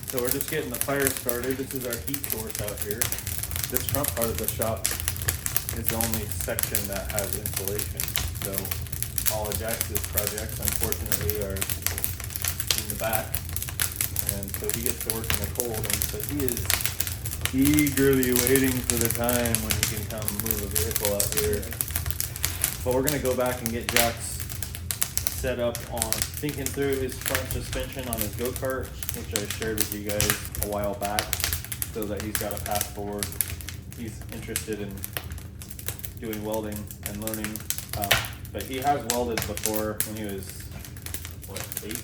So we're just getting the fire started. This is our heat source out here. This front part of the shop is the only section that has insulation. So all of Jax's projects, unfortunately, are in the back. And so he gets to work in the cold, and so he is eagerly waiting for the time when he can come move a vehicle out here. But we're gonna go back and get Jax set up on thinking through his front suspension on his go-kart, which I shared with you guys a while back, so that he's got a path forward. He's interested in doing welding and learning, but he has welded before when he was, what, 8?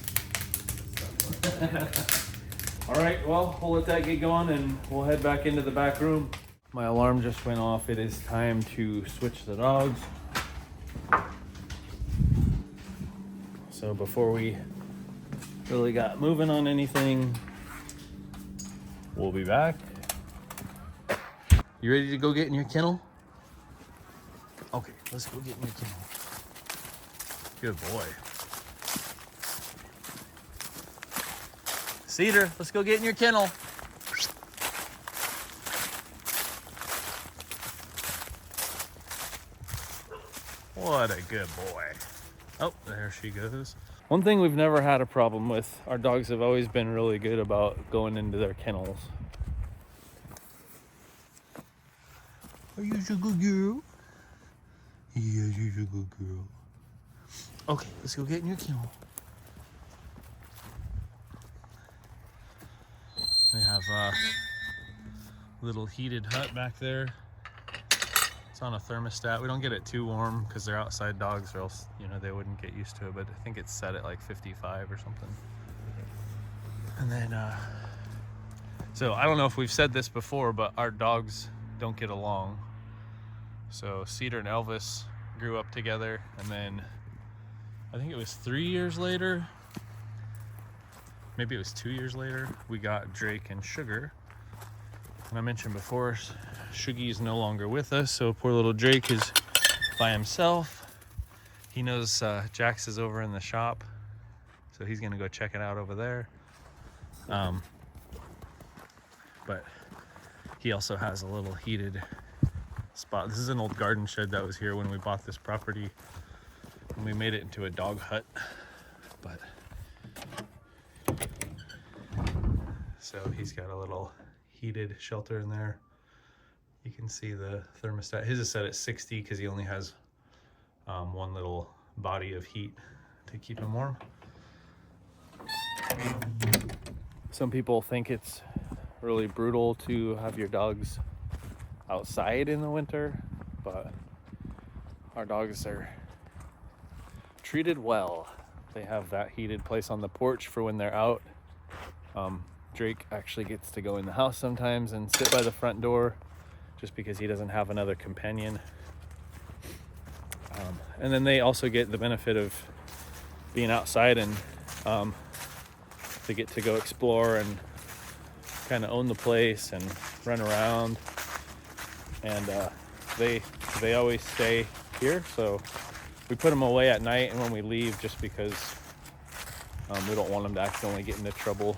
All right, well, we'll let that get going and we'll head back into the back room. My alarm just went off. It is time to switch the dogs. So before we really got moving on anything, we'll be back. You ready to go get in your kennel? Okay, let's go get in your kennel. Good boy. Cedar, let's go get in your kennel. What a good boy. Oh, there she goes. One thing we've never had a problem with, our dogs have always been really good about going into their kennels. Are you a good girl? Yes, you're a good girl. Okay, let's go get in your kennel. They have a little heated hut back there. It's on a thermostat. We don't get it too warm because they're outside dogs, or else, you know, they wouldn't get used to it. But I think it's set at like 55 or something. And then, so I don't know if we've said this before, but our dogs don't get along. So Cedar and Elvis grew up together, and then I think it was 3 years later, maybe it was 2 years later, we got Drake and Sugar. And I mentioned before, Shuggy is no longer with us, so poor little Drake is by himself. He knows Jax is over in the shop, so he's gonna go check it out over there. But he also has a little heated spot. This is an old garden shed that was here when we bought this property, and we made it into a dog hut. But so he's got a little heated shelter in there. You can see the thermostat. His is set at 60 because he only has one little body of heat to keep him warm. Some people think it's really brutal to have your dogs outside in the winter, but our dogs are treated well. They have that heated place on the porch for when they're out. Drake actually gets to go in the house sometimes and sit by the front door just because he doesn't have another companion. And then they also get the benefit of being outside, and they get to go explore and kind of own the place and run around. And they always stay here, so we put them away at night and when we leave, just because we don't want them to accidentally get into trouble.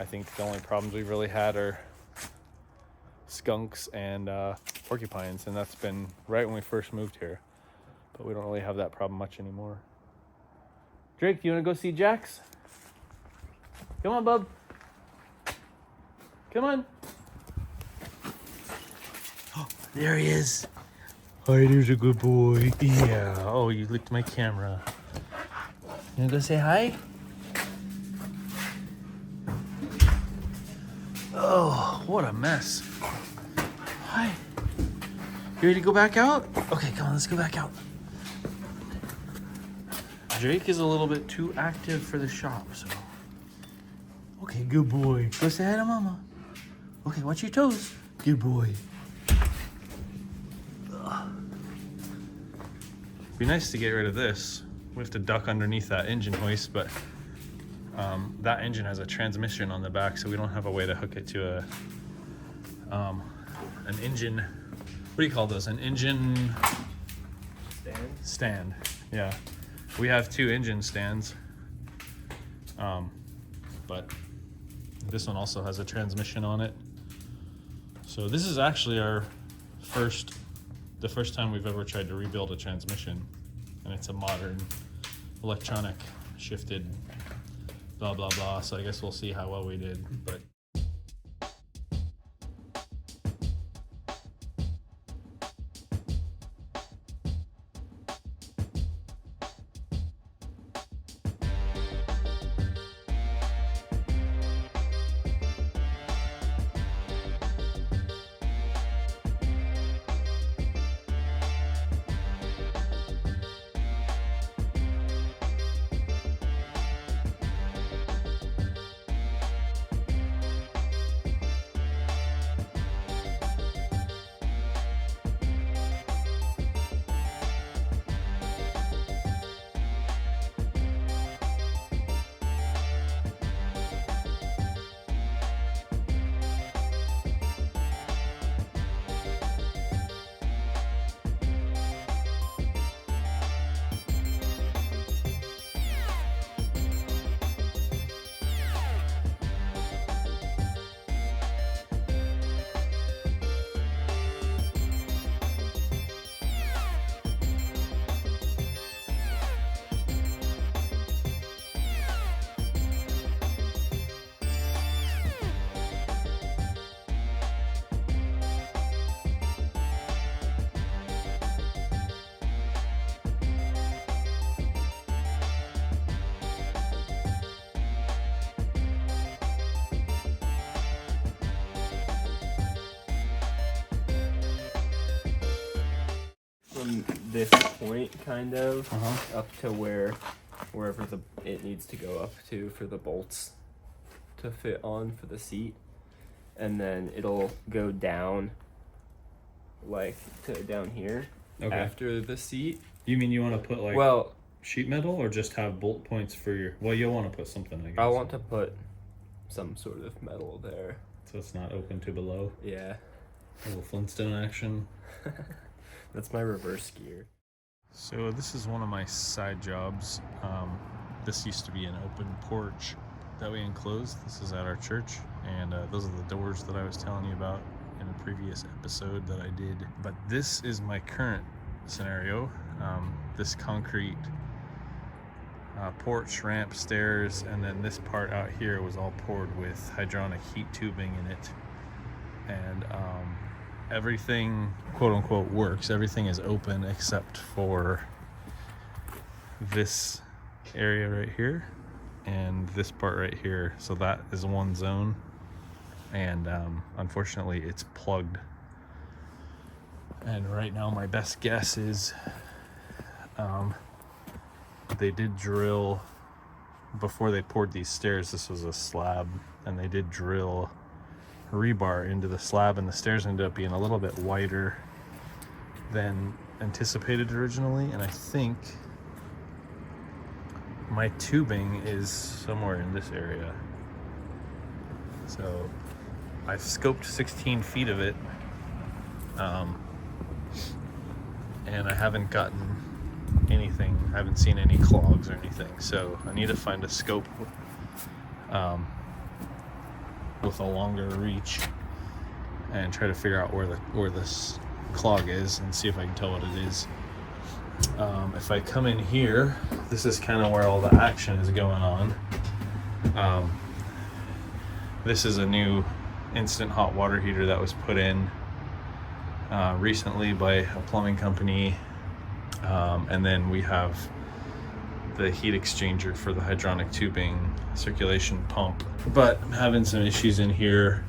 I think the only problems we've really had are skunks and porcupines, and that's been right when we first moved here. But we don't really have that problem much anymore. Drake, do you want to go see Jax? Come on, bub. Come on. Oh, there he is. Hi, there's a good boy. Yeah. Oh, you licked my camera. You want to go say hi? Oh, what a mess. Hi. You ready to go back out? Okay, come on, let's go back out. Drake is a little bit too active for the shop, so. Okay, good boy. Go say hi to mama. Okay, watch your toes. Good boy. Ugh. Be nice to get rid of this. We have to duck underneath that engine hoist, but that engine has a transmission on the back, so we don't have a way to hook it to an engine. What do you call those? An engine stand. Yeah, we have 2 engine stands, but This one also has a transmission on it. So this is actually the first time we've ever tried to rebuild a transmission, and it's a modern electronic shifted blah blah blah. So I guess we'll see how well we did. But from this point, kind of, up to wherever it needs to go up to for the bolts to fit on for the seat, and then it'll go down, like to down here after the seat. you mean you want to put like Well, sheet metal, or just have bolt points for your? Well, you'll want to put something, I guess. I want to put some sort of metal there. So it's not open to below. Yeah. A little Flintstone action. That's my reverse gear. So this is one of my side jobs. This used to be an open porch that we enclosed. This is at our church, and those are the doors that I was telling you about in a previous episode that I did. But this is my current scenario. This concrete porch, ramp, stairs, and then this part out here was all poured with hydronic heat tubing in it. And everything, quote unquote, works. Everything is open except for this area right here and this part right here. So that is one zone, and unfortunately it's plugged. And right now my best guess is they did drill before they poured these stairs. This was a slab, and they did drill rebar into the slab, and the stairs ended up being a little bit wider than anticipated originally. And I think my tubing is somewhere in this area. So I've scoped 16 feet of it, and I haven't gotten anything. I haven't seen any clogs or anything. So I need to find a scope with a longer reach and try to figure out where this clog is and see if I can tell what it is. If I come in here, this is kind of where all the action is going on. This is a new instant hot water heater that was put in recently by a plumbing company, and then we have the heat exchanger for the hydronic tubing circulation pump. But I'm having some issues in here.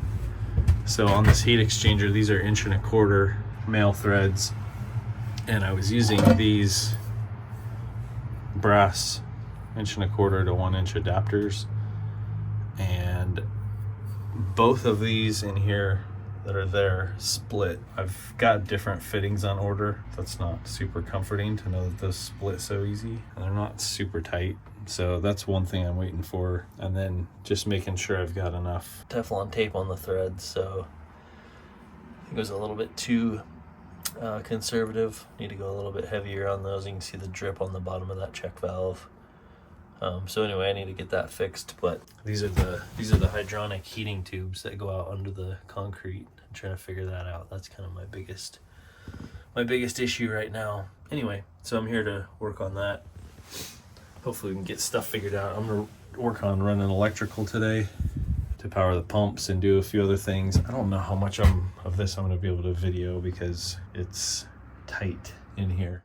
So on this heat exchanger, these are 1.25" male threads, and I was using these brass 1.25" to 1" adapters, and both of these in here that are there split. I've got different fittings on order. That's not super comforting to know that those split so easy, and they're not super tight. So that's one thing I'm waiting for, and then just making sure I've got enough Teflon tape on the threads. So it was a little bit too conservative. Need to go a little bit heavier on those. You can see the drip on the bottom of that check valve. So anyway, I need to get that fixed. But these are the hydronic heating tubes that go out under the concrete. I'm trying to figure that out. That's kind of my biggest issue right now. Anyway, so I'm here to work on that. Hopefully we can get stuff figured out. I'm gonna work on running electrical today to power the pumps and do a few other things. I don't know how much of this I'm gonna be able to video because it's tight in here.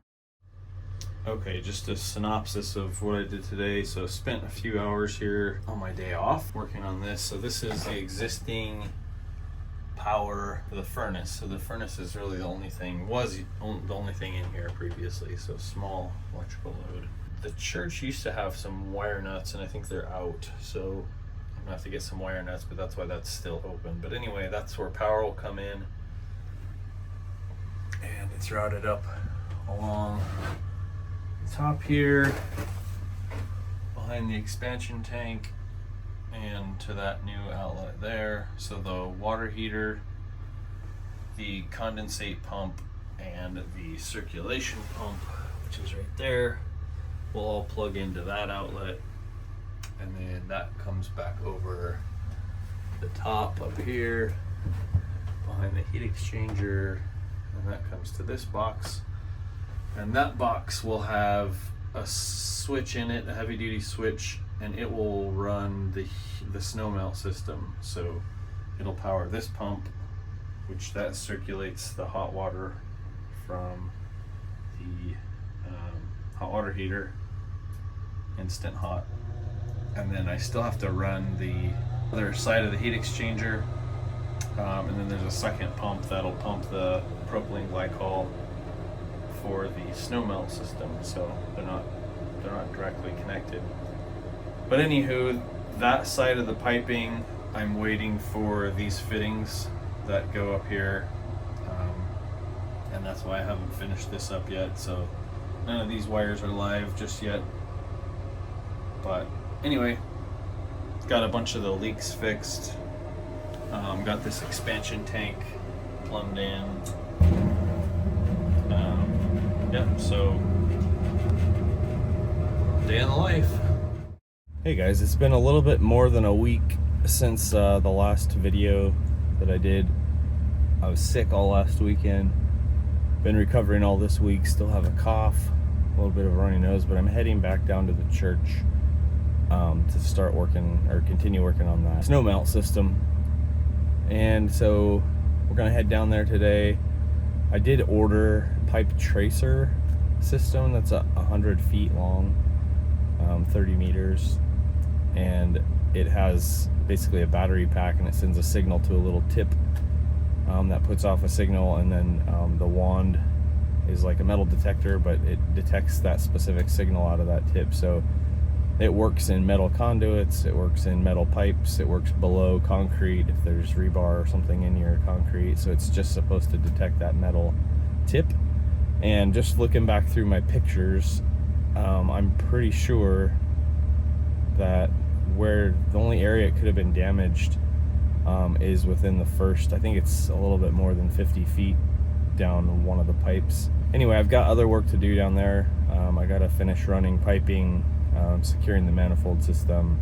Okay, just a synopsis of what I did today. So spent a few hours here on my day off working on this. So this is the existing power for the furnace. So the furnace is really the only thing, the only thing in here previously. So small electrical load. The church used to have some wire nuts and I think they're out. So I'm gonna have to get some wire nuts, but that's why that's still open. But anyway, that's where power will come in. And it's routed up along the top here, behind the expansion tank, and to that new outlet there. So the water heater, the condensate pump, and the circulation pump, which is right there, will all plug into that outlet, and then that comes back over the top up here behind the heat exchanger, and that comes to this box, and that box will have a switch in it, a heavy duty switch, and it will run the snow melt system. So it'll power this pump, which that circulates the hot water from the hot water heater, instant hot. And then I still have to run the other side of the heat exchanger, and then there's a second pump that'll pump the propylene glycol for the snow melt system. So they're not directly connected. But anywho, that side of the piping, I'm waiting for these fittings that go up here, and that's why I haven't finished this up yet. So none of these wires are live just yet. But anyway, got a bunch of the leaks fixed. Got this expansion tank plumbed in. Yep, so day in the life. Hey guys, it's been a little bit more than a week since the last video that I did. I was sick all last weekend. Been recovering all this week. Still have a cough, a little bit of a runny nose, but I'm heading back down to the church to start working or continue working on that snow melt system. And so we're gonna head down there today. I did order a pipe tracer system that's 100 feet long, 30 meters, and it has basically a battery pack, and it sends a signal to a little tip that puts off a signal, and then the wand is like a metal detector, but it detects that specific signal out of that tip. So it works in metal conduits, it works in metal pipes, it works below concrete if there's rebar or something in your concrete. So it's just supposed to detect that metal tip. And just looking back through my pictures, I'm pretty sure that where the only area it could have been damaged is within the first, I think it's a little bit more than 50 feet down one of the pipes. Anyway, I've got other work to do down there. I gotta finish running piping, securing the manifold system.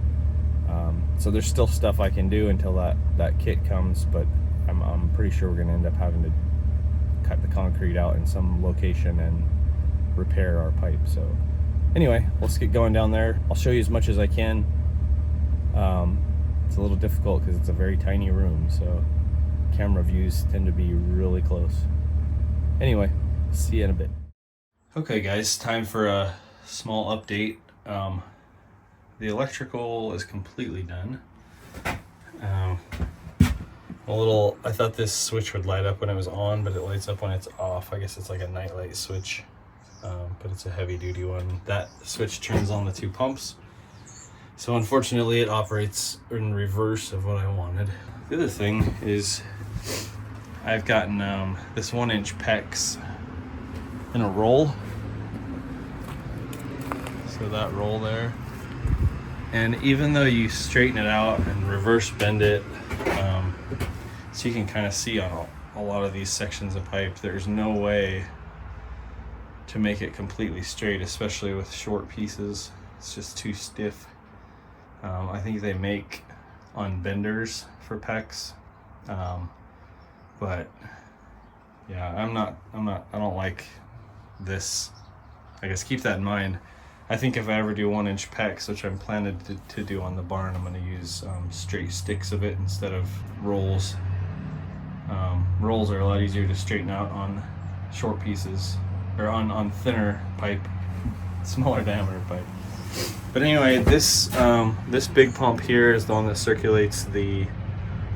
So there's still stuff I can do until that kit comes, but I'm pretty sure we're gonna end up having to cut the concrete out in some location and repair our pipe. So anyway, let's get going down there. I'll show you as much as I can. It's a little difficult because it's a very tiny room, so camera views tend to be really close. Anyway, see you in a bit. Okay guys, time for a small update. The electrical is completely done. I thought this switch would light up when it was on, but it lights up when it's off. I guess it's like a nightlight switch, but it's a heavy duty one. That switch turns on the two pumps. So unfortunately it operates in reverse of what I wanted. The other thing is I've gotten this 1-inch PEX in a roll. So that roll there. And even though you straighten it out and reverse bend it, so you can kind of see on a lot of these sections of pipe, there's no way to make it completely straight, especially with short pieces. It's just too stiff. I think they make on benders for PEX, but yeah, I don't like this. I guess keep that in mind. I think if I ever do 1-inch PEX, which I'm planning to do on the barn, I'm going to use straight sticks of it instead of rolls. Rolls are a lot easier to straighten out on short pieces, or on thinner pipe, smaller diameter pipe. But anyway, this big pump here is the one that circulates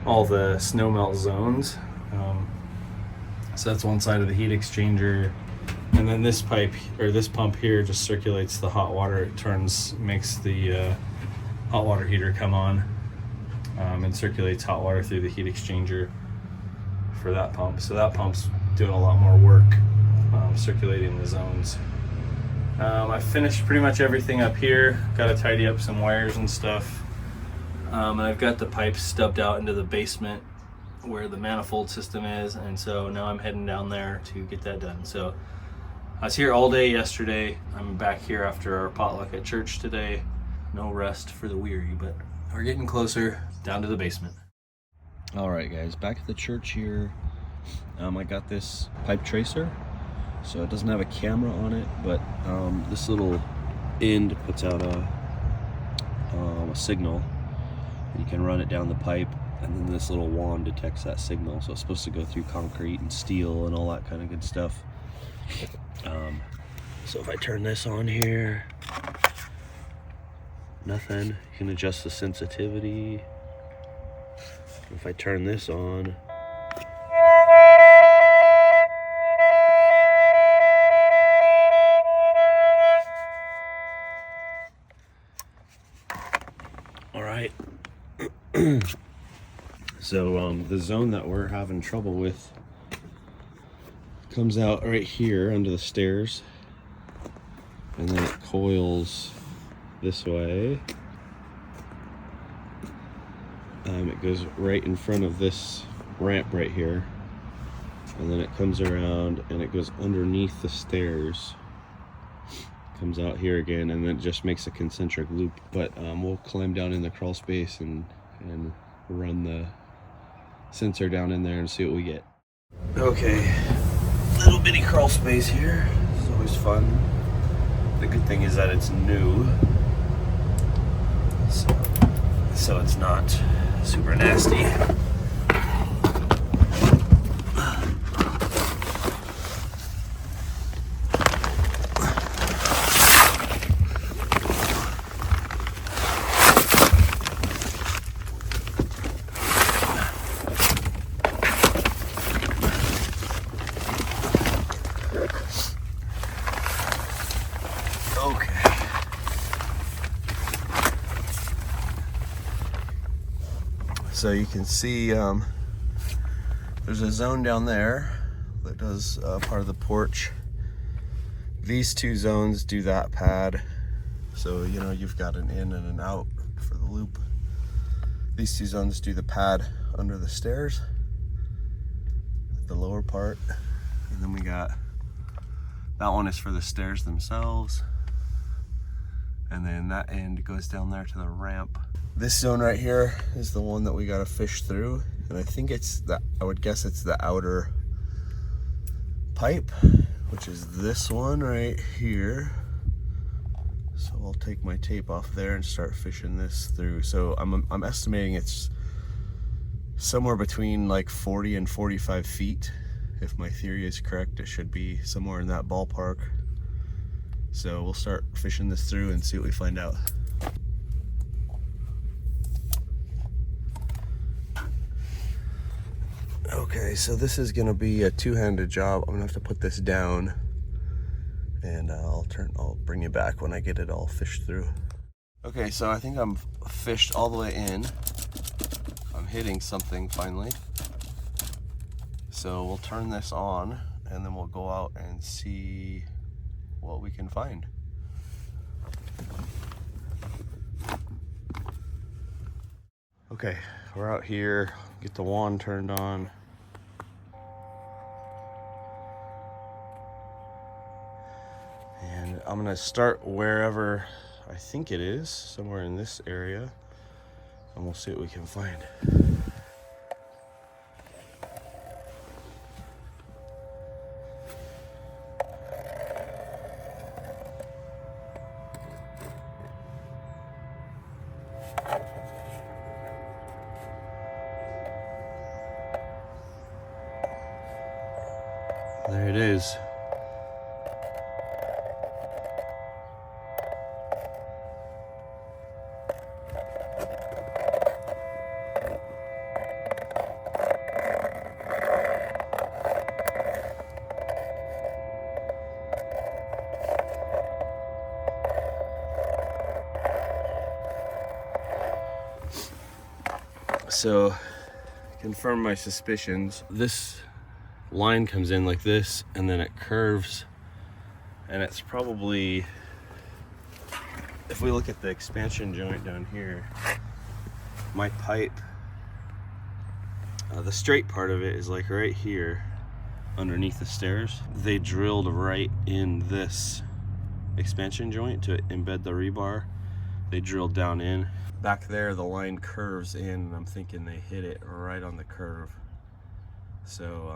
all the snow melt zones. So that's one side of the heat exchanger, and then this pump here just circulates the hot water. It makes the hot water heater come on, and circulates hot water through the heat exchanger for that pump. So that pump's doing a lot more work, circulating the zones. I finished pretty much everything up here. Got to tidy up some wires and stuff. And I've got the pipes stubbed out into the basement where the manifold system is, and so now I'm heading down there to get that done. So I was here all day yesterday. I'm back here after our potluck at church today. No rest for the weary, but we're getting closer down to the basement. All right, guys, back at the church here. I got this pipe tracer, so it doesn't have a camera on it, but this little end puts out a signal. You can run it down the pipe, and then this little wand detects that signal. So it's supposed to go through concrete and steel and all that kind of good stuff. So if I turn this on here, nothing. You can adjust the sensitivity. If I turn this on, all right. So the zone that we're having trouble with comes out right here under the stairs, and then it coils this way. It goes right in front of this ramp right here, and then it comes around and it goes underneath the stairs, comes out here again, and then it just makes a concentric loop. But we'll climb down in the crawl space and run the sensor down in there and see what we get. Okay, little bitty crawl space here. It's always fun. The good thing is that it's new, so it's not super nasty. So you can see there's a zone down there that does part of the porch. These two zones do that pad. So, you know, you've got an in and an out for the loop. These two zones do the pad under the stairs, the lower part. And then we got, that one is for the stairs themselves. And then that end goes down there to the ramp. This zone right here is the one that we gotta fish through, and I think it's that, I would guess it's the outer pipe, which is this one right here. So I'll take my tape off there and start fishing this through. So I'm estimating it's somewhere between like 40 and 45 feet. If my theory is correct, it should be somewhere in that ballpark. So we'll start fishing this through and see what we find out. Okay, so this is gonna be a two-handed job. I'm gonna have to put this down, and I'll bring you back when I get it all fished through. Okay, so I think I'm fished all the way in. I'm hitting something finally. So we'll turn this on, and then we'll go out and see what we can find. Okay, we're out here, get the wand turned on. And I'm gonna start wherever I think it is somewhere in this area, and we'll see what we can find. There it is. So, confirm my suspicions. This line comes in like this, and then it curves, and it's probably, if we look at the expansion joint down here, my pipe, the straight part of it is like right here underneath the stairs. They drilled right in this expansion joint to embed the rebar. They drilled down in. Back there the line curves in, and I'm thinking they hit it right on the curve. So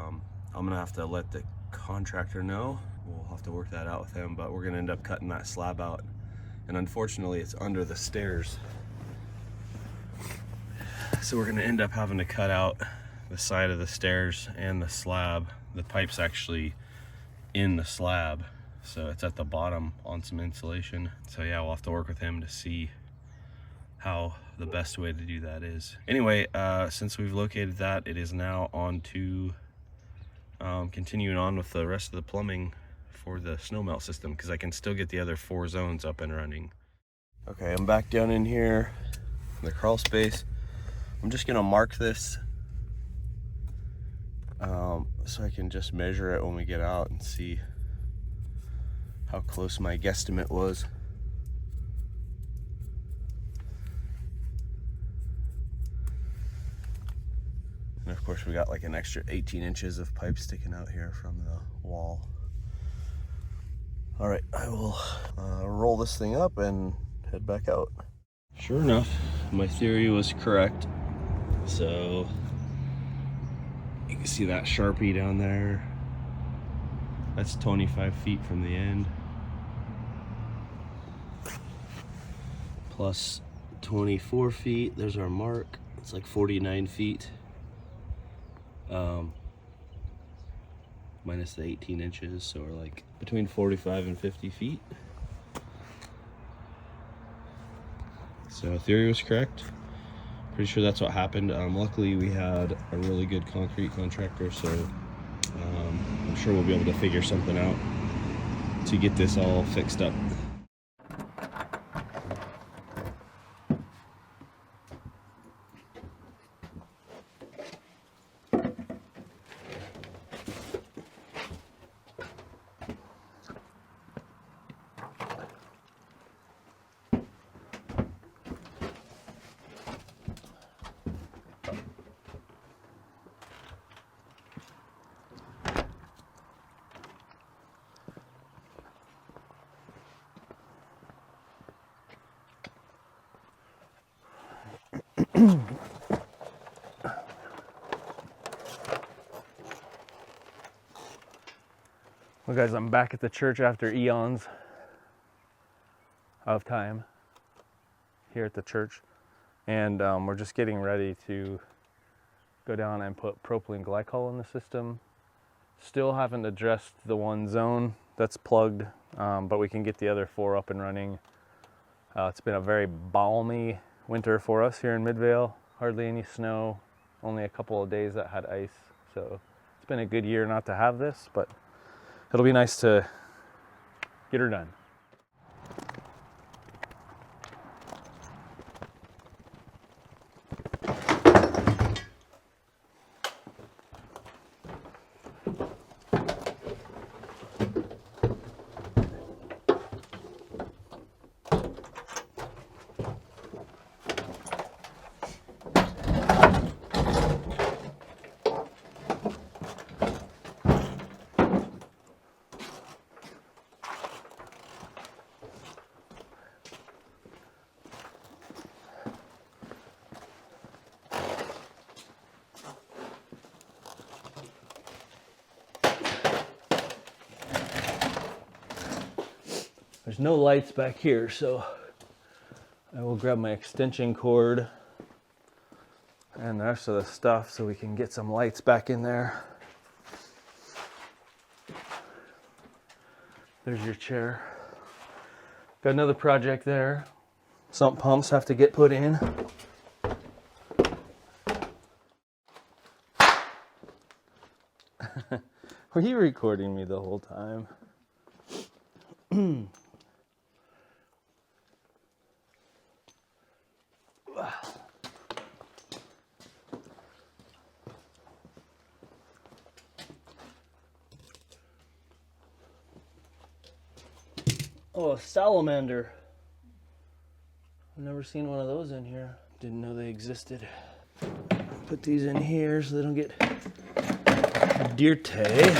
I'm gonna have to let the contractor know. We'll have to work that out with him, but we're gonna end up cutting that slab out. And unfortunately it's under the stairs. So we're gonna end up having to cut out the side of the stairs and the slab. The pipe's actually in the slab, so it's at the bottom on some insulation. So yeah, we'll have to work with him to see how the best way to do that is. Anyway, since we've located that, it is now on to continuing on with the rest of the plumbing for the snow melt system, because I can still get the other 4 zones up and running. Okay, I'm back down in here in the crawl space. I'm just gonna mark this so I can just measure it when we get out and see how close my guesstimate was. And of course we got like an extra 18 inches of pipe sticking out here from the wall. All right, I will roll this thing up and head back out. Sure enough, my theory was correct. So you can see that Sharpie down there. That's 25 feet from the end. Plus 24 feet, there's our mark. It's like 49 feet. Minus the 18 inches, so we're like between 45 and 50 feet. So theory was correct. Pretty sure that's what happened. Luckily we had a really good concrete contractor, so I'm sure we'll be able to figure something out to get this all fixed up. Well guys, I'm back at the church after eons of time here at the church, and we're just getting ready to go down and put propylene glycol in the system. Still haven't addressed the one zone that's plugged, but we can get the other 4 up and running. It's been a very balmy winter for us here in Midvale. Hardly any snow, only a couple of days that had ice. So it's been a good year not to have this, but it'll be nice to get her done. no lights back here, so I will grab my extension cord and the rest of the stuff so we can get some lights back in there. There's your chair. Got another project there. Sump pumps have to get put in. Were you recording me the whole time? Oh, a salamander. I've never seen one of those in here. Didn't know they existed. Put these in here so they don't get dirty.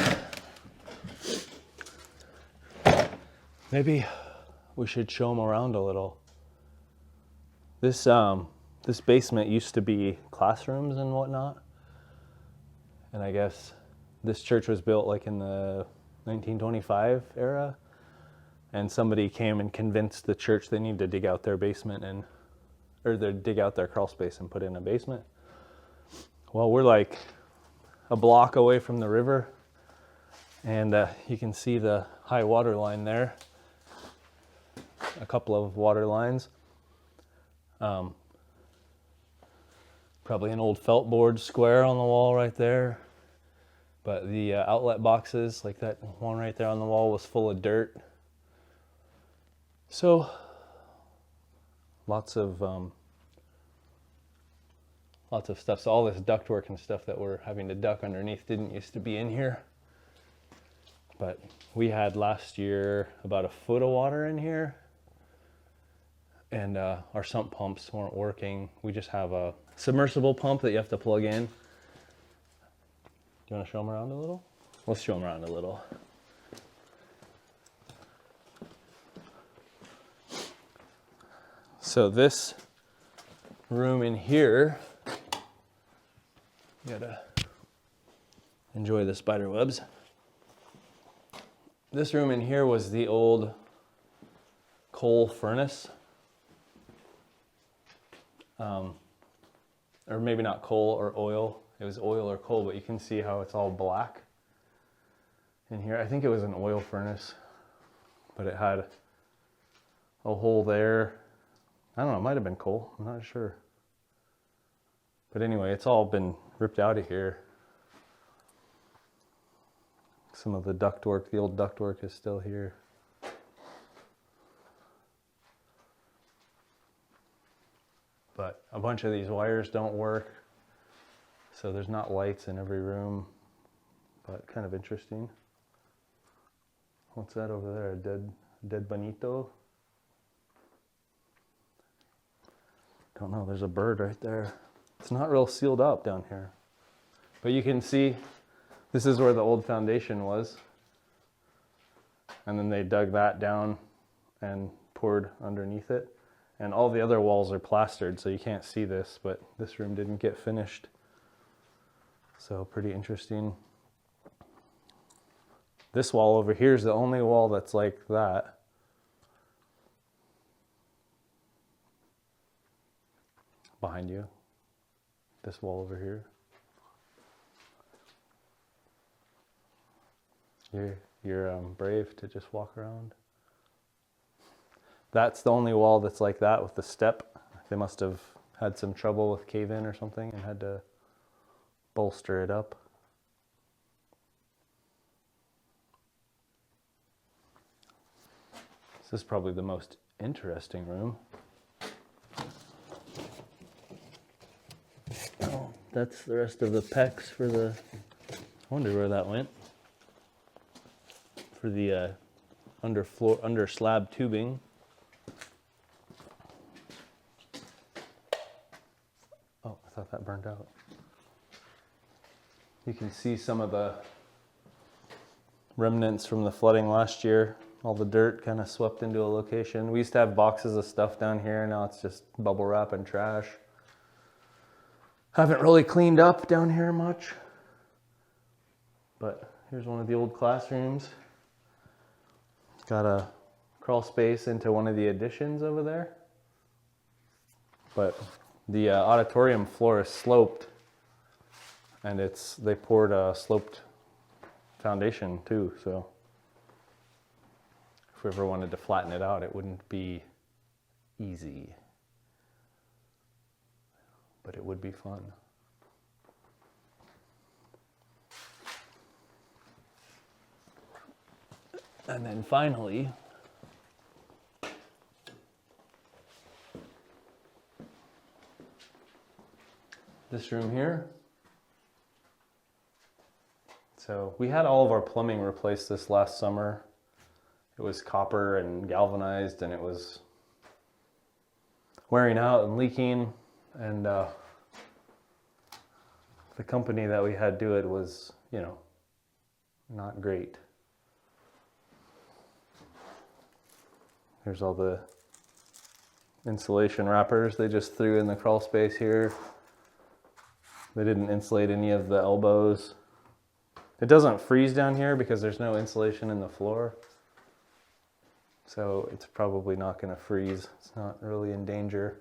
Maybe we should show them around a little. This basement used to be classrooms and whatnot. And I guess this church was built like in the 1925 era. And somebody came and convinced the church they need to dig out their basement or they dig out their crawl space and put in a basement. Well, we're like a block away from the river, and you can see the high water line there. A couple of water lines. Probably an old felt board square on the wall right there. But the outlet boxes, like that one right there on the wall, was full of dirt. So, lots of stuff. So all this ductwork and stuff that we're having to duck underneath didn't used to be in here. But we had last year about a foot of water in here. And our sump pumps weren't working. We just have a submersible pump that you have to plug in. Do you want to show them around a little? Let's show them around a little. So this room in here, you gotta enjoy the spider webs. This room in here was the old coal furnace. Or maybe not coal or oil. It was oil or coal, but you can see how it's all black in here. I think it was an oil furnace, but it had a hole there. I don't know, it might have been coal, I'm not sure. But anyway, it's all been ripped out of here. Some of the ductwork, the old ductwork is still here. But a bunch of these wires don't work, so there's not lights in every room, but kind of interesting. What's that over there, a dead bonito? Don't know, there's a bird right there. It's not real sealed up down here. But you can see, this is where the old foundation was. And then they dug that down and poured underneath it. And all the other walls are plastered, so you can't see this, but this room didn't get finished. So pretty interesting. This wall over here is the only wall that's like that. Behind you, this wall over here. You're brave to just walk around. That's the only wall that's like that with the step. They must have had some trouble with cave-in or something and had to bolster it up. This is probably the most interesting room. Oh, that's the rest of the pecs for the, I wonder where that went. For the under slab tubing. Oh, I thought that burned out. You can see some of the remnants from the flooding last year. All the dirt kind of swept into a location. We used to have boxes of stuff down here. Now it's just bubble wrap and trash. Haven't really cleaned up down here much. But here's one of the old classrooms. Got a crawl space into one of the additions over there. But the auditorium floor is sloped, and they poured a sloped foundation too, so if we ever wanted to flatten it out, it wouldn't be easy, but it would be fun. And then finally, this room here. So we had all of our plumbing replaced this last summer. It was copper and galvanized, and it was wearing out and leaking, and the company that we had do it was, you know, not great. Here's all the insulation wrappers they just threw in the crawl space here. They didn't insulate any of the elbows. It doesn't freeze down here because there's no insulation in the floor. So it's probably not going to freeze. It's not really in danger.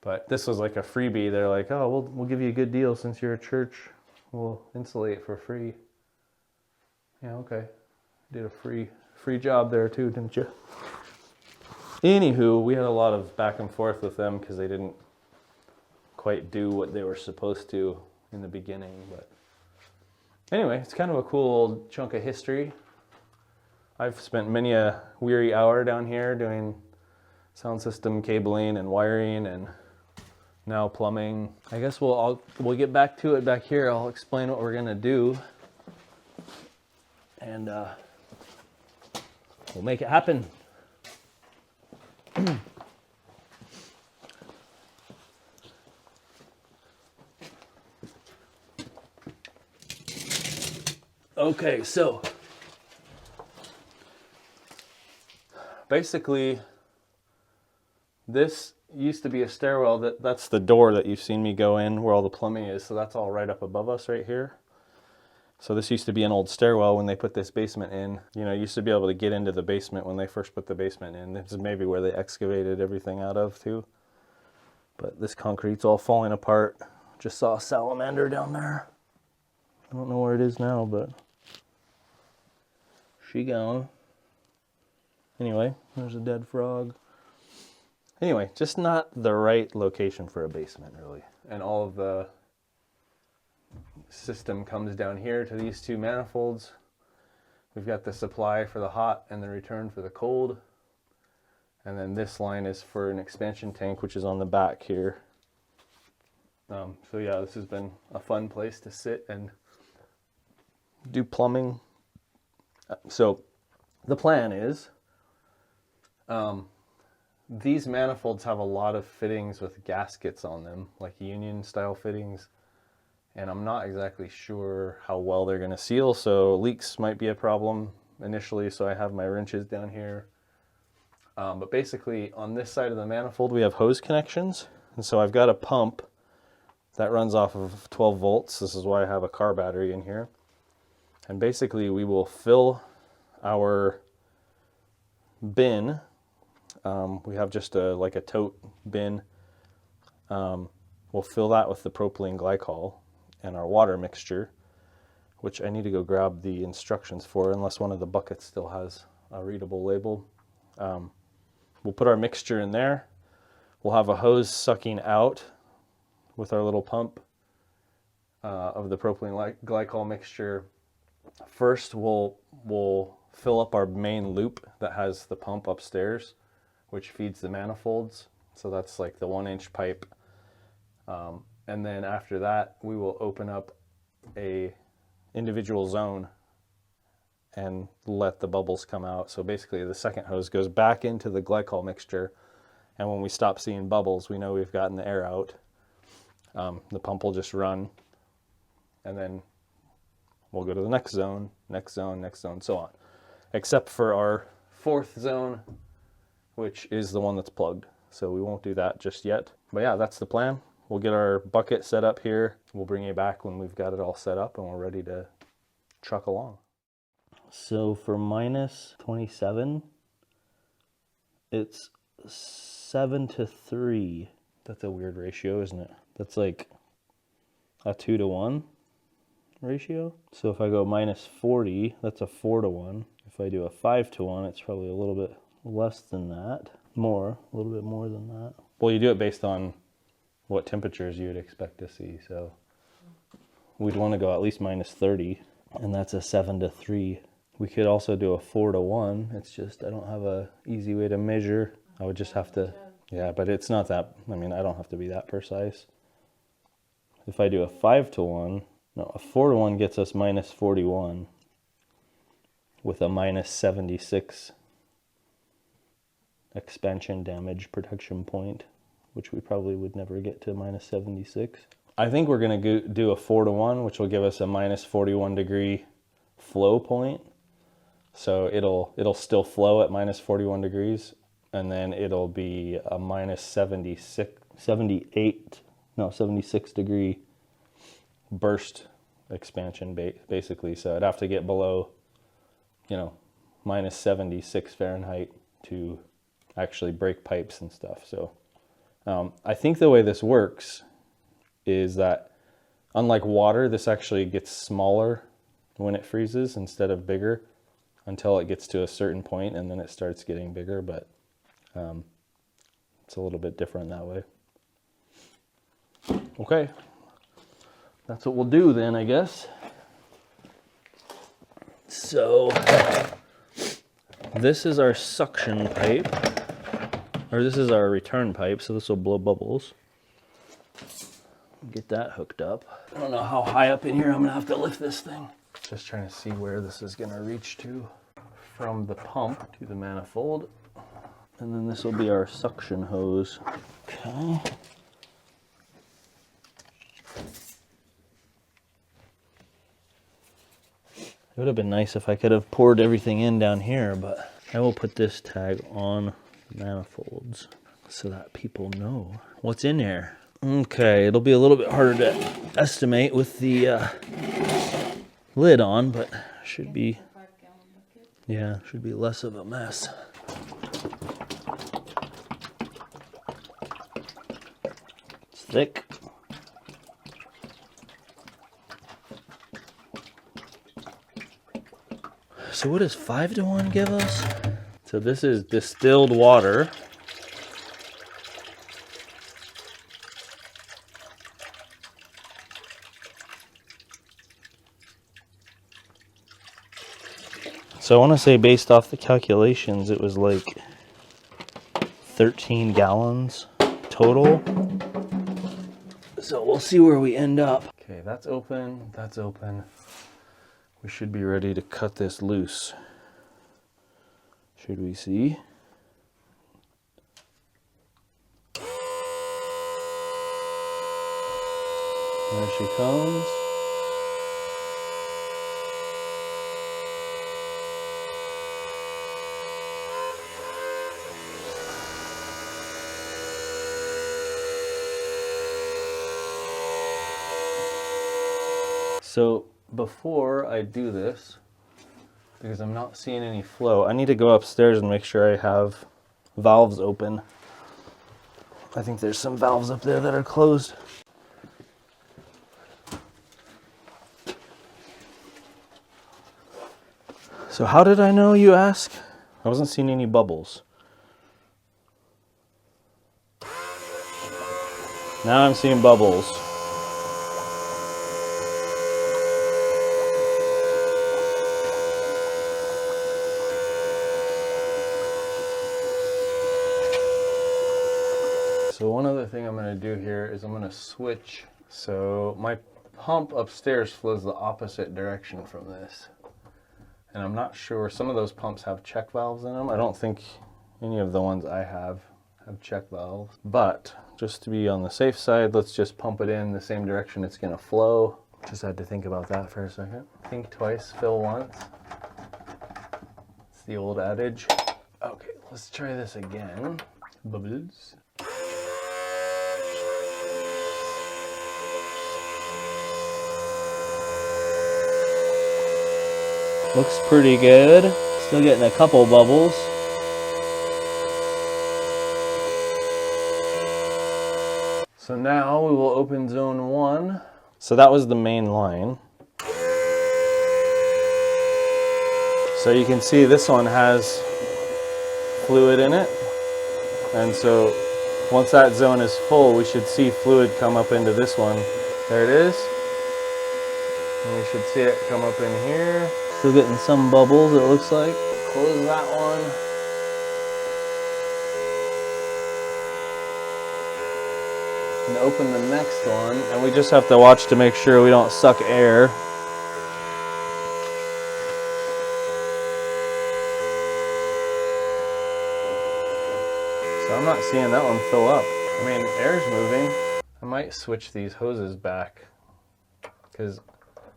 But this was like a freebie. They're like, oh, we'll give you a good deal since you're a church. We'll insulate for free. Yeah, okay. Did a free job there too, didn't you? Anywho, we had a lot of back and forth with them because they didn't quite do what they were supposed to in the beginning. But anyway, it's kind of a cool old chunk of history. I've spent many a weary hour down here doing sound system cabling and wiring and now plumbing. I guess we'll get back to it back here. I'll explain what we're gonna do, and we'll make it happen. Okay, so basically this used to be a stairwell. That's the door that you've seen me go in where all the plumbing is, so that's all right up above us right here. So this used to be an old stairwell when they put this basement in. You know, you used to be able to get into the basement when they first put the basement in. This is maybe where they excavated everything out of too. But this concrete's all falling apart. Just saw a salamander down there. I don't know where it is now, but she gone. Anyway, there's a dead frog. Anyway, just not the right location for a basement, really. And all of the system comes down here to these two manifolds. We've got the supply for the hot and the return for the cold. And then this line is for an expansion tank, which is on the back here. So yeah, this has been a fun place to sit and do plumbing. So the plan is, these manifolds have a lot of fittings with gaskets on them, like union style fittings. And I'm not exactly sure how well they're gonna seal, so leaks might be a problem initially, so I have my wrenches down here. But basically on this side of the manifold we have hose connections, and so I've got a pump that runs off of 12 volts. This is why I have a car battery in here. And basically we will fill our bin. We have just like a tote bin. We'll fill that with the propylene glycol and our water mixture, which I need to go grab the instructions for, unless one of the buckets still has a readable label. We'll put our mixture in there. We'll have a hose sucking out with our little pump of the propylene glycol mixture. First, we'll fill up our main loop that has the pump upstairs, which feeds the manifolds. So that's like the 1-inch pipe. And then after that, we will open up a individual zone and let the bubbles come out. So basically the second hose goes back into the glycol mixture, and when we stop seeing bubbles, we know we've gotten the air out. The pump will just run, and then we'll go to the next zone, so on. Except for our fourth zone, which is the one that's plugged. So we won't do that just yet. But yeah, that's the plan. We'll get our bucket set up here. We'll bring you back when we've got it all set up and we're ready to truck along. So for minus 27, it's 7-3. That's a weird ratio, isn't it? That's like a 2-to-1 ratio. So if I go minus 40, that's a 4-to-1. If I do a 5-to-1, it's probably a little bit less than that. More, a little bit more than that. Well, you do it based on what temperatures you would expect to see. So we'd want to go at least minus 30, and that's a 7-to-3. We could also do a 4-to-1. It's just, I don't have a easy way to measure. I would just have to, yeah, but it's not that, I mean, I don't have to be that precise. If I do a 5-to-1, no, a 4-to-1 gets us minus 41 with a minus 76 expansion damage protection point, which we probably would never get to minus 76. I think we're going to do a 4-to-1, which will give us a minus 41 degree flow point. So it'll still flow at minus 41 degrees, and then it'll be a minus 76 degree burst expansion basically. So I'd have to get below, you know, minus 76 Fahrenheit to actually break pipes and stuff. So I think the way this works is that, unlike water, this actually gets smaller when it freezes instead of bigger until it gets to a certain point, and then it starts getting bigger, but it's a little bit different that way. Okay, that's what we'll do then, I guess. So this is our suction pipe, or this is our return pipe, so this will blow bubbles. Get that hooked up. I don't know how high up in here I'm gonna have to lift this thing. Just trying to see where this is gonna reach to from the pump to the manifold. And then this will be our suction hose. Okay. It would have been nice if I could have poured everything in down here, but I will put this tag on the manifolds so that people know what's in there. Okay, it'll be a little bit harder to estimate with the lid on, but should be, yeah, should be less of a mess. It's thick. So what does 5-to-1 give us? So this is distilled water. So I want to say, based off the calculations, it was like 13 gallons total. So we'll see where we end up. Okay, that's open, that's open. We should be ready to cut this loose. Should we see? There she comes. So before I do this, because I'm not seeing any flow, I need to go upstairs and make sure I have valves open. I think there's some valves up there that are closed. So how did I know, you ask? I wasn't seeing any bubbles. Now I'm seeing bubbles. So one other thing I'm going to do here is I'm going to switch. So my pump upstairs flows the opposite direction from this. And I'm not sure, some of those pumps have check valves in them. I don't think any of the ones I have check valves. But just to be on the safe side, let's just pump it in the same direction it's going to flow. Just had to think about that for a second. Think twice, fill once. It's the old adage. Okay, let's try this again. Bubbles. Looks pretty good. Still getting a couple bubbles. So now we will open zone 1. So that was the main line. So you can see this one has fluid in it. And so once that zone is full, we should see fluid come up into this one. There it is. And we should see it come up in here. Still getting some bubbles, it looks like. Close that one. And open the next one. And we just have to watch to make sure we don't suck air. So I'm not seeing that one fill up. I mean, air's moving. I might switch these hoses back because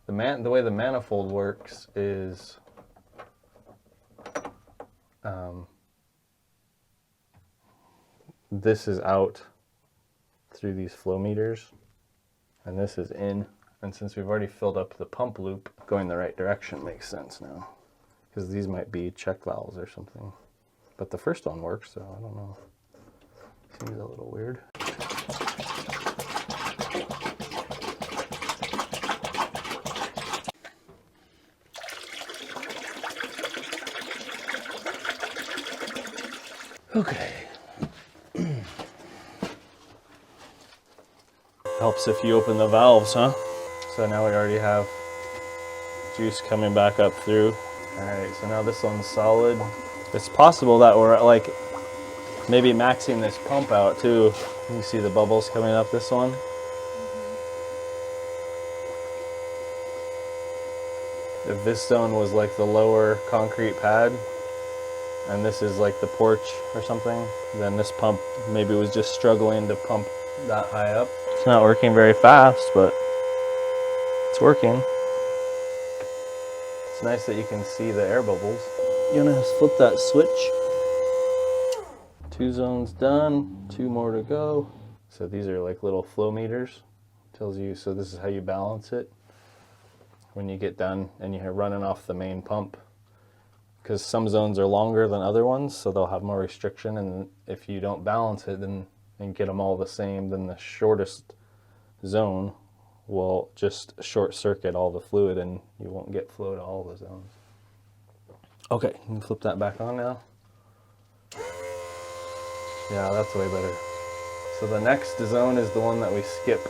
the way the manifold works is this is out through these flow meters and this is in, and since we've already filled up the pump loop, going the right direction makes sense now because these might be check valves or something, but the first one works, so I don't know. Seems a little weird. Okay. Helps if you open the valves, huh? So now we already have juice coming back up through. All right, so now this one's solid. It's possible that we're like maybe maxing this pump out too. You see the bubbles coming up this one? If this zone was like the lower concrete pad and this is like the porch or something, then this pump maybe was just struggling to pump that high up. It's not working very fast, but it's working. It's nice that you can see the air bubbles. You wanna flip that switch? 2 zones done, 2 more to go. So these are like little flow meters. Tells you, so this is how you balance it when you get done and you're running off the main pump. Because some zones are longer than other ones, so they'll have more restriction, and if you don't balance it then and get them all the same, then the shortest zone will just short circuit all the fluid and you won't get flow to all the zones. Okay, you can flip that back on now. Yeah, that's way better. So the next zone is the one that we skip.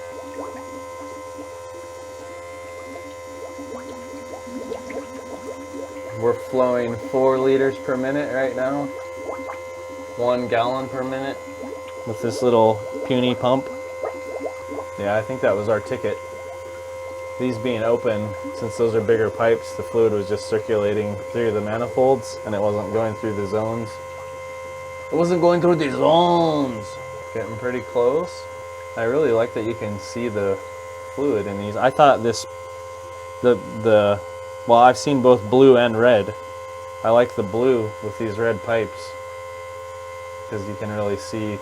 We're flowing 4 liters per minute right now. 1 gallon per minute with this little puny pump. Yeah, I think that was our ticket. These being open, since those are bigger pipes, the fluid was just circulating through the manifolds and it wasn't going through the zones. It wasn't going through the zones. Getting pretty close. I really like that you can see the fluid in these. I thought this, well, I've seen both blue and red. I like the blue with these red pipes because you can really see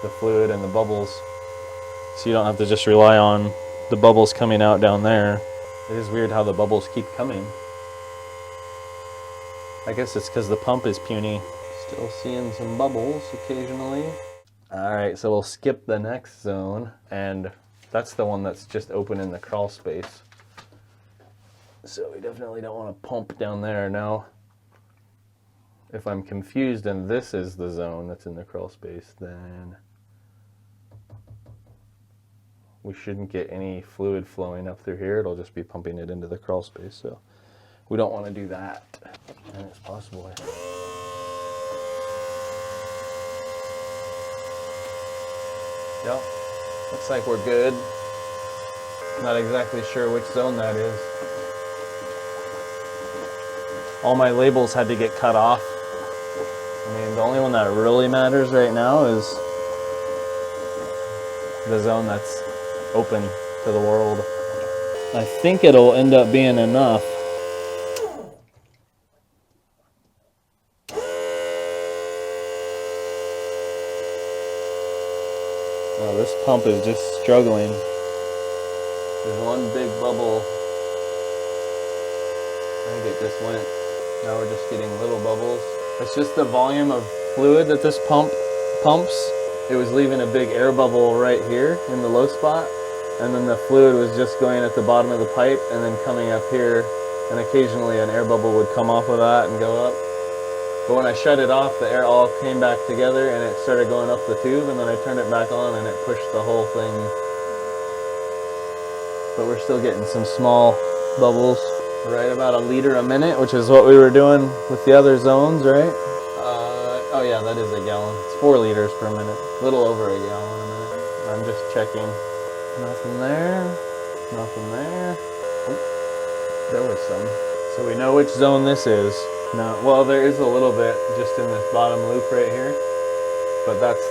the fluid and the bubbles. So you don't have to just rely on the bubbles coming out down there. It is weird how the bubbles keep coming. I guess it's because the pump is puny. Still seeing some bubbles occasionally. All right, so we'll skip the next zone, and that's the one that's just open in the crawl space. So we definitely don't want to pump down there. Now, if I'm confused and this is the zone that's in the crawl space, then we shouldn't get any fluid flowing up through here. It'll just be pumping it into the crawl space. So we don't want to do that. And it's possible. Yep, looks like we're good. Not exactly sure which zone that is. All my labels had to get cut off. I mean, the only one that really matters right now is the zone that's open to the world. I think it'll end up being enough. Oh, this pump is just struggling. There's one big bubble. I think it just went. Now we're just getting little bubbles. It's just the volume of fluid that this pump pumps it was leaving a big air bubble right here in the low spot, and then the fluid was just going at the bottom of the pipe and then coming up here, and occasionally an air bubble would come off of that and go up. But when I shut it off, the air all came back together and it started going up the tube, and then I turned it back on and it pushed the whole thing. But we're still getting some small bubbles, right about 1 liter a minute, which is what we were doing with the other zones, right? Oh yeah, that is a gallon. It's 4 liters per minute, a little over a gallon a minute. I'm just checking. Nothing there, nothing there. Oop, there was some. So we know which zone this is. No, well, there is a little bit just in this bottom loop right here, but it's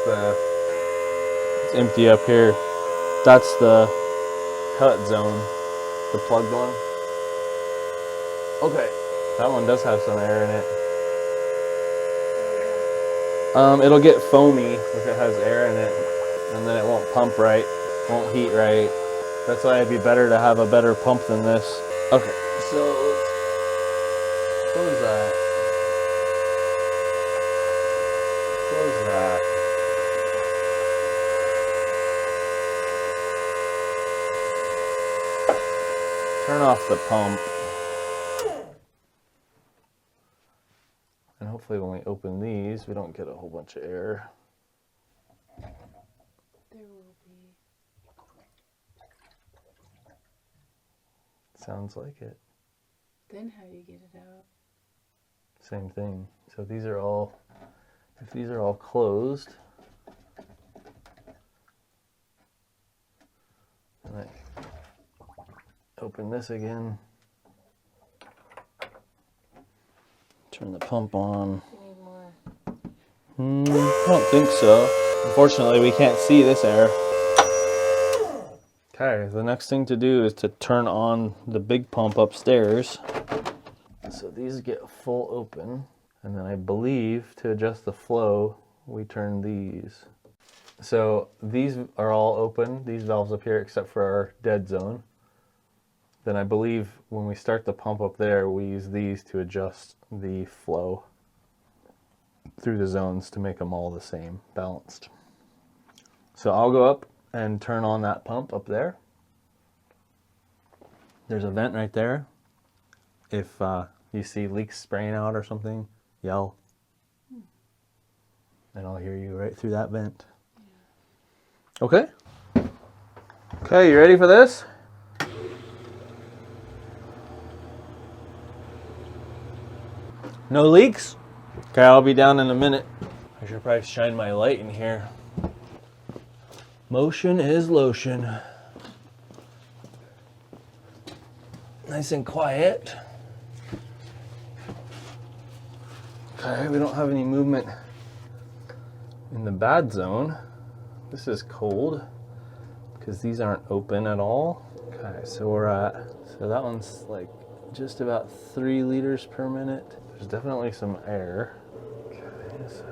empty up here. That's the cut zone, the plugged one. Okay, that one does have some air in it. It'll get foamy if it has air in it, and then it won't pump right, won't heat right. That's why it'd be better to have a better pump than this. Okay, so let's close that. Close that. Turn off the pump. And hopefully when we open these, we don't get a whole bunch of air. There will be. Sounds like it. Then how do you get it out? Same thing. So these are all, if these are all closed, and I open this again, turn the pump on. You need more. I don't think so. Unfortunately, we can't see this air. Okay, the next thing to do is to turn on the big pump upstairs. So these get full open, and then I believe to adjust the flow, we turn these. So these are all open, these valves up here, except for our dead zone. Then I believe when we start the pump up there, we use these to adjust the flow through the zones to make them all the same, balanced. So I'll go up and turn on that pump up there. There's a vent right there. If you see leaks spraying out or something, yell. And I'll hear you right through that vent. Yeah. Okay? Okay, you ready for this? No leaks? Okay, I'll be down in a minute. I should probably shine my light in here. Motion is lotion. Nice and quiet. Okay, we don't have any movement in the bad zone. This is cold because these aren't open at all. Okay, so that one's like just about 3 liters per minute. There's definitely some air. Okay, so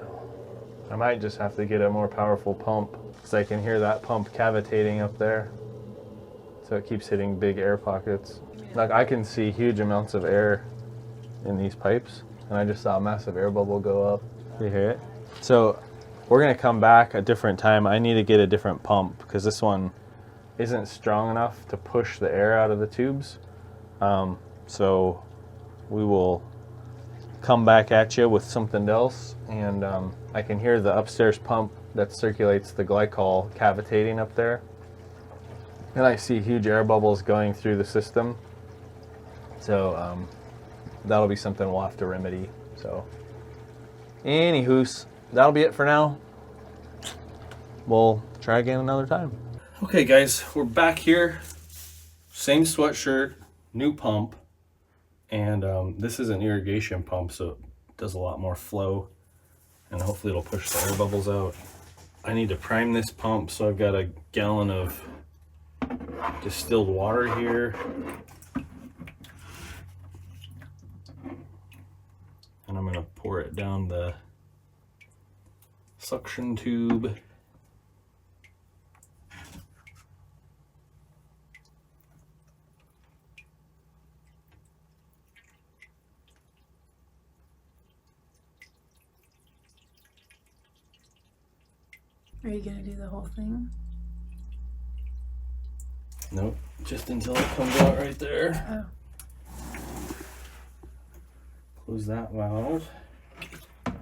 I might just have to get a more powerful pump because I can hear that pump cavitating up there. So it keeps hitting big air pockets. Like I can see huge amounts of air in these pipes, and I just saw a massive air bubble go up. You hear it? So we're gonna come back a different time. I need to get a different pump because this one isn't strong enough to push the air out of the tubes. So we will come back at you with something else, and I can hear the upstairs pump that circulates the glycol cavitating up there, and I see huge air bubbles going through the system. So that'll be something we'll have to remedy. So anywhoos, that'll be it for now. We'll try again another time. Okay guys, we're back here. Same sweatshirt, new pump. And this is an irrigation pump, so it does a lot more flow, and hopefully it'll push the air bubbles out. I need to prime this pump, so I've got a gallon of distilled water here. And I'm gonna pour it down the suction tube. Are you gonna do the whole thing? Nope, just until it comes out right there. Oh. Close that valve. And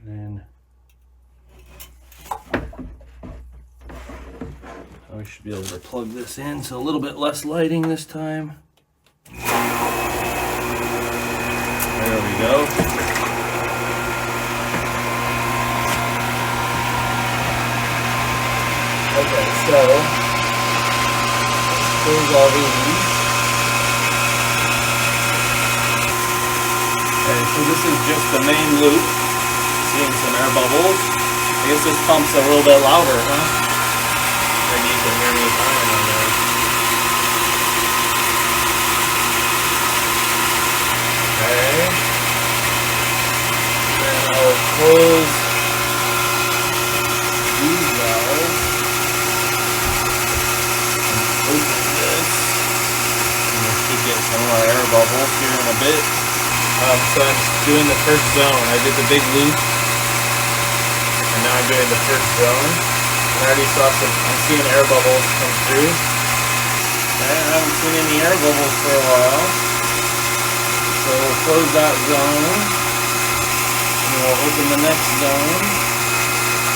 then we should be able to plug this in, so a little bit less lighting this time. There we go. Okay, so let's close all these. Okay, so this is just the main loop. Seeing some air bubbles. I guess this pump's a little bit louder, huh? Maybe you can hear me fine on there. Okay. Then I'll close these valves and open this. And we should get some more air bubbles here in a bit. So I'm doing the first zone. I did the big loop, and now I'm doing the first zone. And I already saw I'm seeing air bubbles come through. I haven't seen any air bubbles for a while. So we'll close that zone, and we'll open the next zone.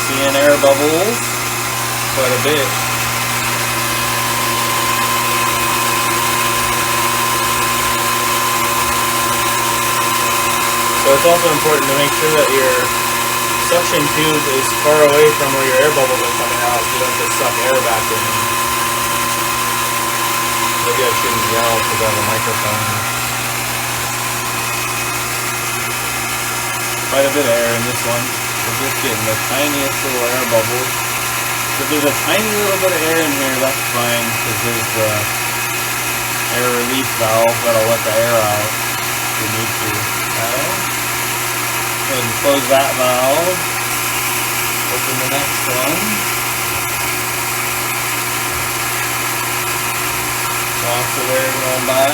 Seeing air bubbles quite a bit. So it's also important to make sure that your suction tube is far away from where your air bubbles are coming out so you don't just suck air back in. Maybe I shouldn't yell because I have a microphone. Quite a bit of air in this one. We're just getting the tiniest little air bubbles. If there's a tiny little bit of air in here, that's fine because there's the air release valve that'll let the air out if you need to. Okay. Go ahead and close that valve. Open the next one. Lots of air going by.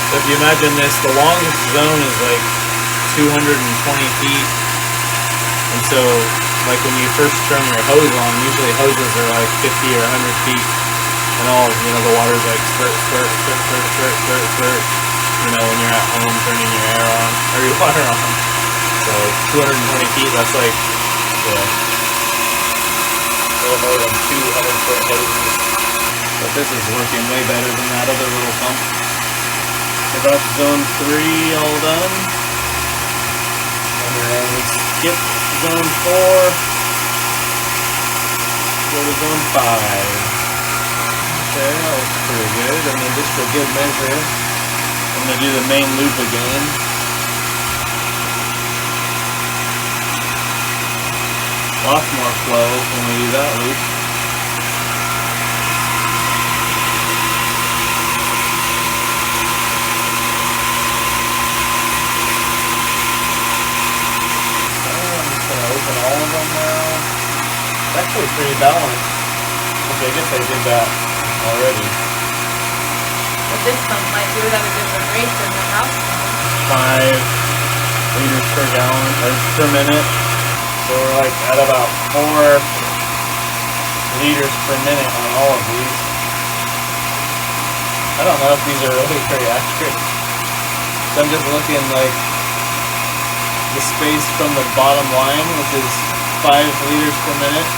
So if you imagine this, the longest zone is like 220 feet. And so, like when you first turn your hose on, usually hoses are like 50 or 100 feet. And all, the water's like squirt, squirt, squirt, squirt, squirt, squirt, squirt. When you're at home turning your air on, or your water on. So 220 feet, that's like, a little more than 200-foot hoses. But this is working way better than that other little pump. So that's zone 3 all done. And then we skip zone 4. Go to zone 5. Okay, that looks pretty good. And then just for good measure, I'm going to do the main loop again. Lots more flow when we do that loop. Open all of them now. It's actually pretty balanced. Okay, I guess I did that already. But this pump might do it at a different rate than the house pump. 5 liters per gallon, or per minute. So we're like at about 4 liters per minute on all of these. I don't know if these are really very accurate. So I'm just looking like the space from the bottom line, which is 5 liters per minute,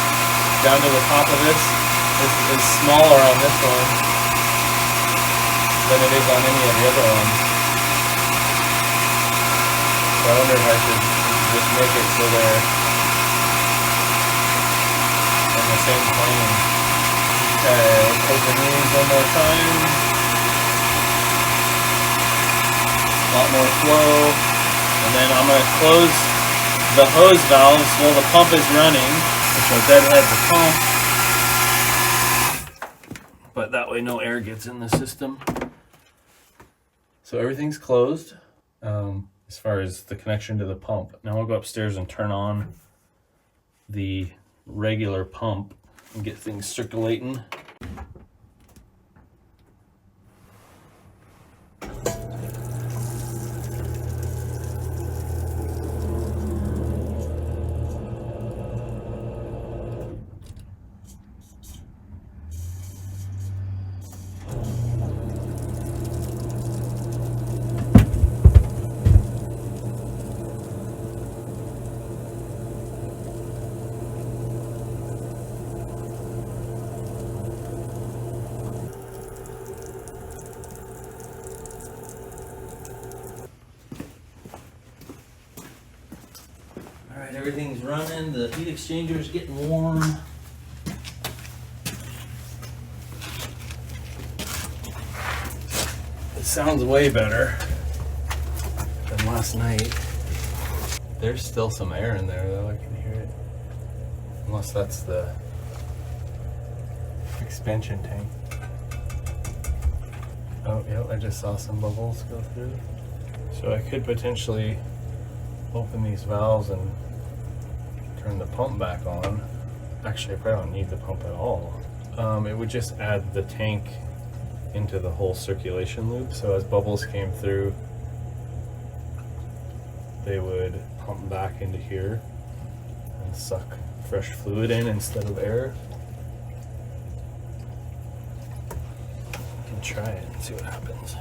down to the top of this is smaller on this one than it is on any of the other ones. So I wonder if I should just make it so they're on the same plane. Okay, let's open these one more time. A lot more flow. And then I'm going to close the hose valves while the pump is running, which will deadhead the pump. But that way no air gets in the system. So everything's closed as far as the connection to the pump. Now I'll go upstairs and turn on the regular pump and get things circulating. Alright, everything's running, the heat exchanger is getting warm. It sounds way better than last night. There's still some air in there though, I can hear it. Unless that's the expansion tank. Oh, yeah, I just saw some bubbles go through. So I could potentially open these valves and turn the pump back on. Actually, I probably don't need the pump at all. It would just add the tank into the whole circulation loop. So as bubbles came through, they would pump back into here and suck fresh fluid in instead of air. You can try it and see what happens.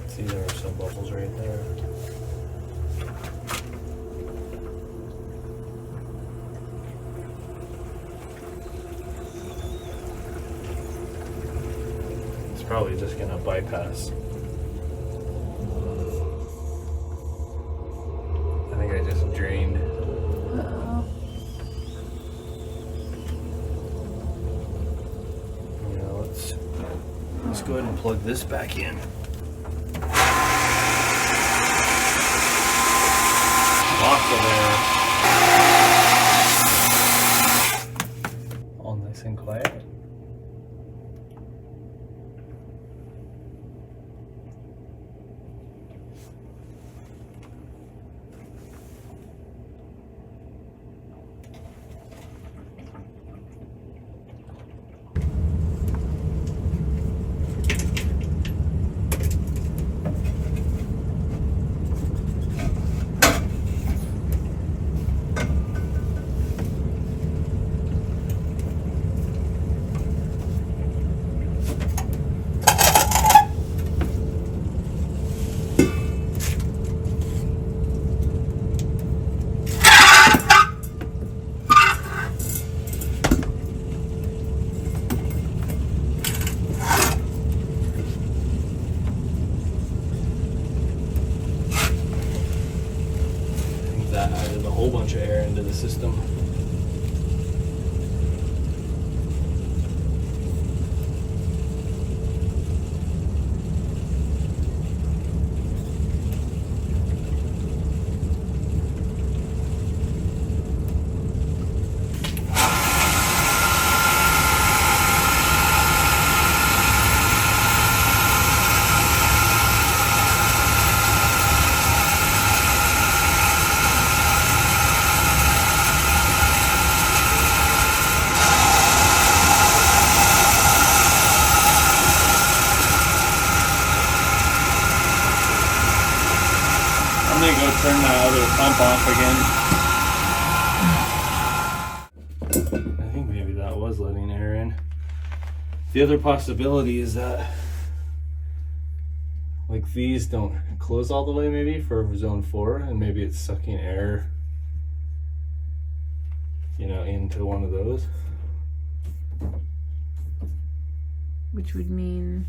See, there were some bubbles right there. It's probably just gonna bypass. I think I just drained. Uh-oh. Yeah, let's go ahead and plug this back in. Lots of air. All nice and quiet. That added a whole bunch of air into the system. I'm gonna go turn that other pump off again. I think maybe that was letting air in. The other possibility is that like these don't close all the way maybe for zone 4, and maybe it's sucking air, you know, into one of those. Which would mean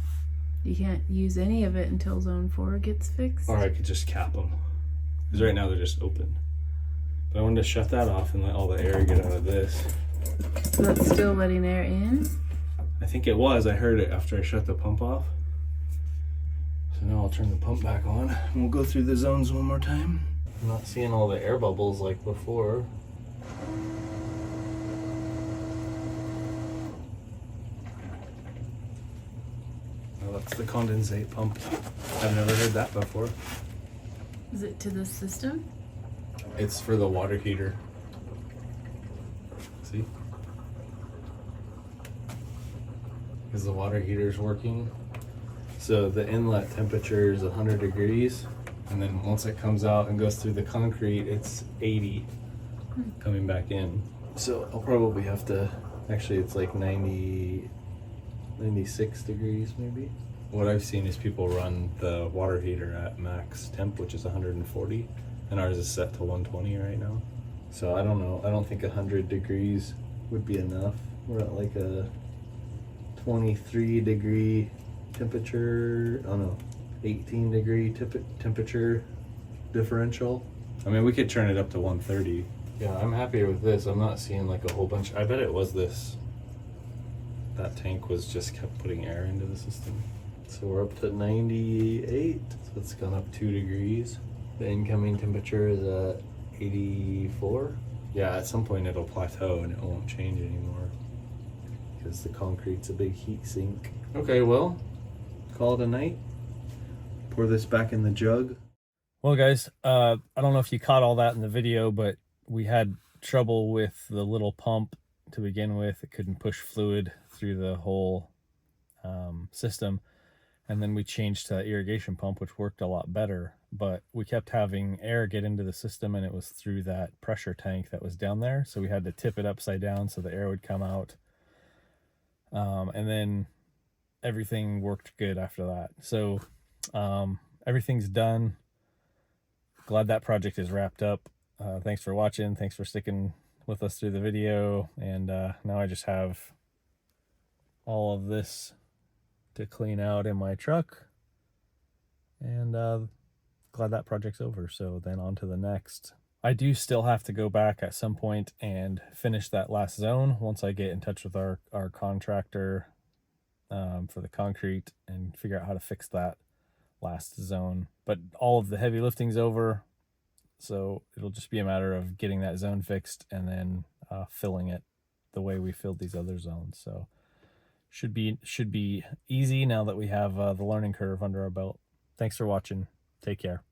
you can't use any of it until zone 4 gets fixed. Or I could just cap them. Because right now they're just open. But I wanted to shut that off and let all the air get out of this. So that's still letting air in? I think it was. I heard it after I shut the pump off. So now I'll turn the pump back on and we'll go through the zones one more time. I'm not seeing all the air bubbles like before. Oh, that's the condensate pump. I've never heard that before. Is it to this system? It's for the water heater. See? Because the water heater is working. So the inlet temperature is 100 degrees. And then once it comes out and goes through the concrete, it's 80 coming back in. So I'll probably have to, actually it's like 96 degrees maybe. What I've seen is people run the water heater at max temp, which is 140, and ours is set to 120 right now. So I don't know, I don't think 100 degrees would be enough. We're at like a 23 degree temperature, oh no, 18 degree temperature differential. I mean, we could turn it up to 130. Yeah, I'm happier with this. I'm not seeing like a whole bunch. I bet it was this. That tank was just kept putting air into the system. So we're up to 98, so it's gone up 2 degrees. The incoming temperature is at 84. Yeah, at some point it'll plateau and it won't change anymore because the concrete's a big heat sink. Okay, well, call it a night. Pour this back in the jug. Well, guys, I don't know if you caught all that in the video, but we had trouble with the little pump to begin with. It couldn't push fluid through the whole system. And then we changed to irrigation pump, which worked a lot better, but we kept having air get into the system and it was through that pressure tank that was down there. So we had to tip it upside down so the air would come out. And then everything worked good after that. So everything's done. Glad that project is wrapped up. Thanks for watching. Thanks for sticking with us through the video. And now I just have all of this to clean out in my truck, and glad that project's over. So then on to the next. I do still have to go back at some point and finish that last zone once I get in touch with our contractor for the concrete and figure out how to fix that last zone. But all of the heavy lifting's over, so it'll just be a matter of getting that zone fixed and then filling it the way we filled these other zones. So should be easy now that we have the learning curve under our belt. Thanks for watching. Take care.